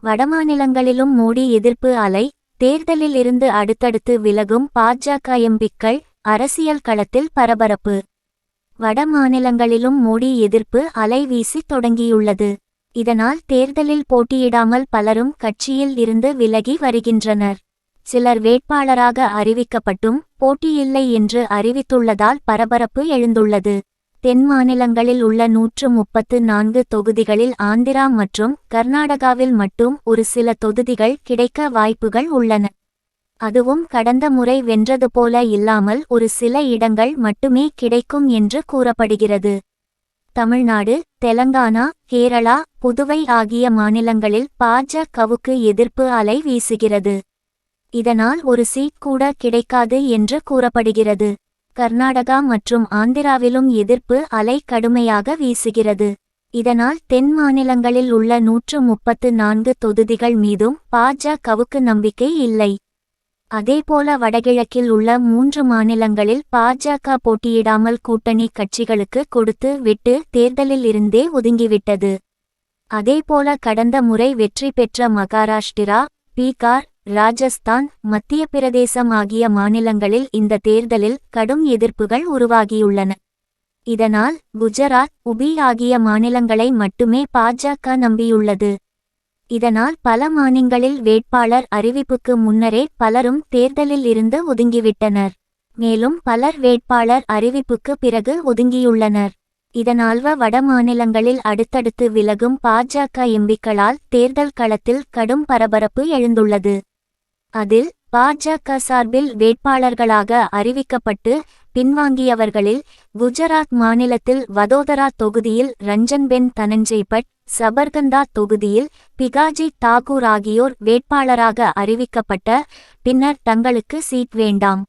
வடமாநிலங்களிலும் மோடி எதிர்ப்பு அலை. தேர்தலில் இருந்து அடுத்தடுத்து விலகும் பாஜக எம்பிக்கள். அரசியல் களத்தில் பரபரப்பு. வட மாநிலங்களிலும் மோடி எதிர்ப்பு அலை வீசி தொடங்கியுள்ளது. இதனால் தேர்தலில் போட்டியிடாமல் பலரும் கட்சியில் இருந்து விலகி வருகின்றனர். சிலர் வேட்பாளராக அறிவிக்கப்பட்டும் போட்டியில்லை என்று அறிவித்துள்ளதால் பரபரப்பு எழுந்துள்ளது. தென் மாநிலங்களில் உள்ள 134 தொகுதிகளில் ஆந்திரா மற்றும் கர்நாடகாவில் மட்டும் ஒரு சில தொகுதிகள் கிடைக்க வாய்ப்புகள் உள்ளன. அதுவும் கடந்த முறை வென்றது போல இல்லாமல் ஒரு சில இடங்கள் மட்டுமே கிடைக்கும் என்று கூறப்படுகிறது. தமிழ்நாடு, தெலங்கானா, கேரளா, புதுவை ஆகிய மாநிலங்களில் பாஜகவுக்கு எதிர்ப்பு அலை வீசுகிறது. இதனால் ஒரு சீட் கூட கிடைக்காது என்று கூறப்படுகிறது. கர்நாடகா மற்றும் ஆந்திராவிலும் எதிர்ப்பு அலை கடுமையாக வீசுகிறது. இதனால் தென் மாநிலங்களில் உள்ள 134 தொகுதிகள் மீதும் பாஜகவுக்கு நம்பிக்கை இல்லை. அதேபோல வடகிழக்கில் உள்ள 3 மாநிலங்களில் பாஜக போட்டியிடாமல் கூட்டணி கட்சிகளுக்கு கொடுத்து விட்டு தேர்தலில் இருந்தே ஒதுங்கிவிட்டது. அதேபோல கடந்த முறை வெற்றி பெற்ற மகாராஷ்டிரா, பீகார், ராஜஸ்தான், மத்திய பிரதேசம் ஆகிய மாநிலங்களில் இந்த தேர்தலில் கடும் எதிர்ப்புகள் உருவாகியுள்ளன. இதனால் குஜராத், உபி ஆகிய மாநிலங்களை மட்டுமே பாஜக நம்பியுள்ளது. இதனால் பல மாநிலங்களில் வேட்பாளர் அறிவிப்புக்கு முன்னரே பலரும் தேர்தலில் இருந்து ஒதுங்கிவிட்டனர். மேலும் பலர் வேட்பாளர் அறிவிப்புக்கு பிறகு ஒதுங்கியுள்ளனர். இதனால் வட மாநிலங்களில் அடுத்தடுத்து விலகும் பாஜக எம்பிக்களால் தேர்தல் களத்தில் கடும் பரபரப்பு எழுந்துள்ளது. அதில் பாஜக சார்பில் வேட்பாளர்களாக அறிவிக்கப்பட்டு பின்வாங்கியவர்களில் குஜராத் மாநிலத்தில் வதோதரா தொகுதியில் ரஞ்சன்பென் தனஞ்செய்பட், சபர்கந்தா தொகுதியில் பிகாஜி தாக்கூர் ஆகியோர் வேட்பாளராக அறிவிக்கப்பட்ட பின்னர் தங்களுக்கு சீட் வேண்டாம்,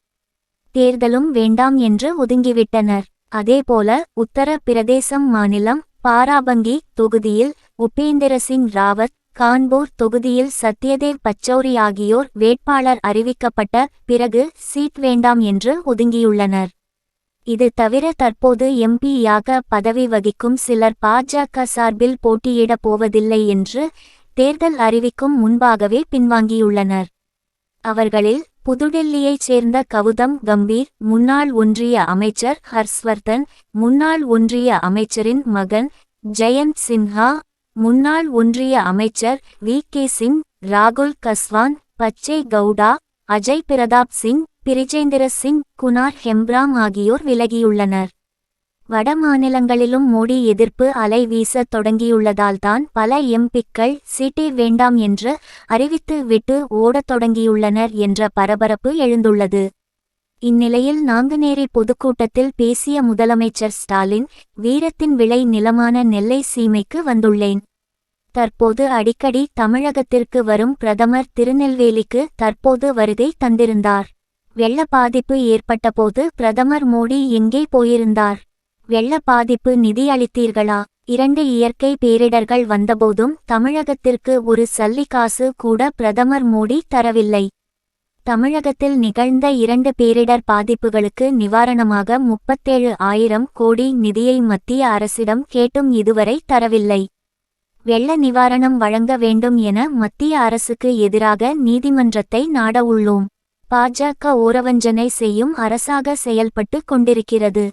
தேர்தலும் வேண்டாம் என்று ஒதுங்கிவிட்டனர். அதேபோல உத்தர பிரதேசம் மாநிலம் பாராபங்கி தொகுதியில் உபேந்திர சிங் ராவத், கான்பூர் தொகுதியில் சத்யதேவ் பச்சௌரி ஆகியோர் வேட்பாளர் அறிவிக்கப்பட்ட பிறகு சீட் வேண்டாம் என்று ஒதுங்கியுள்ளனர். இது தவிர தற்போது எம்பியாக பதவி வகிக்கும் சிலர் பாஜக சார்பில் போட்டியிடப் போவதில்லை என்று தேர்தல் அறிவிக்கும் முன்பாகவே பின்வாங்கியுள்ளனர். அவர்களில் புதுடெல்லியைச் சேர்ந்த கவுதம் கம்பீர், முன்னாள் ஒன்றிய அமைச்சர் ஹர்ஷ்வர்தன், முன்னாள் ஒன்றிய அமைச்சரின் மகன் ஜெயந்த் சின்ஹா, முன்னாள் ஒன்றிய அமைச்சர் வி.கே. சிங், ராகுல் கஸ்வான், பச்சை கவுடா, அஜய் பிரதாப் சிங், பிரிஜேந்திர சிங், குனார் ஹெம்ப்ராம் ஆகியோர் விலகியுள்ளனர். வட மாநிலங்களிலும் மோடி எதிர்ப்பு அலை வீச தொடங்கியுள்ளதால்தான் பல எம்பிக்கள் சீட்டே வேண்டாம் என்று அறிவித்து விட்டு ஓடத் தொடங்கியுள்ளனர் என்ற பரபரப்பு எழுந்துள்ளது. இந்நிலையில் நாங்குநேரி பொதுக்கூட்டத்தில் பேசிய முதலமைச்சர் ஸ்டாலின், வீரத்தின் விளை நிலமான நெல்லை சீமைக்கு வந்துள்ளேன். தற்போது அடிக்கடி தமிழகத்திற்கு வரும் பிரதமர் திருநெல்வேலிக்கு தற்போது வருகை தந்திருந்தார். வெள்ள பாதிப்பு ஏற்பட்டபோது பிரதமர் மோடி எங்கே போயிருந்தார்? வெள்ள பாதிப்பு நிதி அளித்தீர்களா? 2 இயற்கை பேரிடர்கள் வந்தபோதும் தமிழகத்திற்கு ஒரு சல்லி காசு கூட பிரதமர் மோடி தரவில்லை. தமிழகத்தில் நிகழ்ந்த 2 பேரிடர் பாதிப்புகளுக்கு நிவாரணமாக 37,000 கோடி நிதியை மத்திய அரசிடம் கேட்டும் இதுவரை தரவில்லை. வெள்ள நிவாரணம் வழங்க வேண்டும் என மத்திய அரசுக்கு எதிராக நீதிமன்றத்தை நாட உள்ளோம். பாஜக ஓரவஞ்சனை செய்யும் அரசாக செயல்பட்டு கொண்டிருக்கிறது.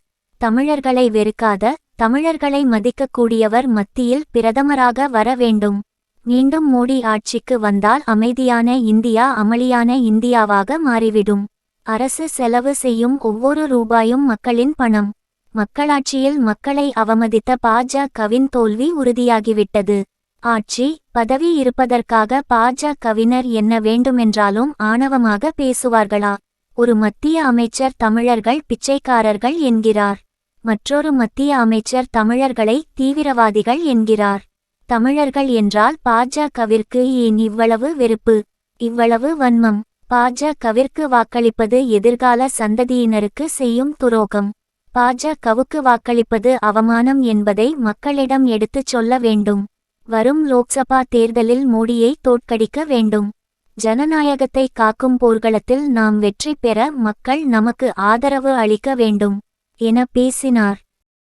தமிழர்களை வெறுக்காத, தமிழர்களை மதிக்கக்கூடியவர் மத்தியில் பிரதமராக வர வேண்டும். மீண்டும் மோடி ஆட்சிக்கு வந்தால் அமைதியான இந்தியா அமளியான இந்தியாவாக மாறிவிடும். அரசு செலவு செய்யும் ஒவ்வொரு ரூபாயும் மக்களின் பணம். மக்களாட்சியில் மக்களை அவமதித்த பாஜகவின் தோல்வி உறுதியாகிவிட்டது. ஆட்சி, பதவி இருப்பதற்காக பாஜகவினர் என்ன வேண்டுமென்றாலும் ஆணவமாக பேசுவார்களா? ஒரு மத்திய அமைச்சர் தமிழர்கள் பிச்சைக்காரர்கள் என்கிறார். மற்றொரு மத்திய அமைச்சர் தமிழர்களை தீவிரவாதிகள் என்கிறார். தமிழர்கள் என்றால் பாஜகவிற்கு ஏன் இவ்வளவு வெறுப்பு, இவ்வளவு வன்மம்? பாஜகவிற்கு வாக்களிப்பது எதிர்கால சந்ததியினருக்கு செய்யும் துரோகம். பாஜகவுக்கு வாக்களிப்பது அவமானம் என்பதை மக்களிடம் எடுத்துச் சொல்ல வேண்டும். வரும் லோக்சபா தேர்தலில் மோடியை தோற்கடிக்க வேண்டும். ஜனநாயகத்தை காக்கும் போர்க்களத்தில் நாம் வெற்றி பெற மக்கள் நமக்கு ஆதரவு அளிக்க வேண்டும் என பேசினார்.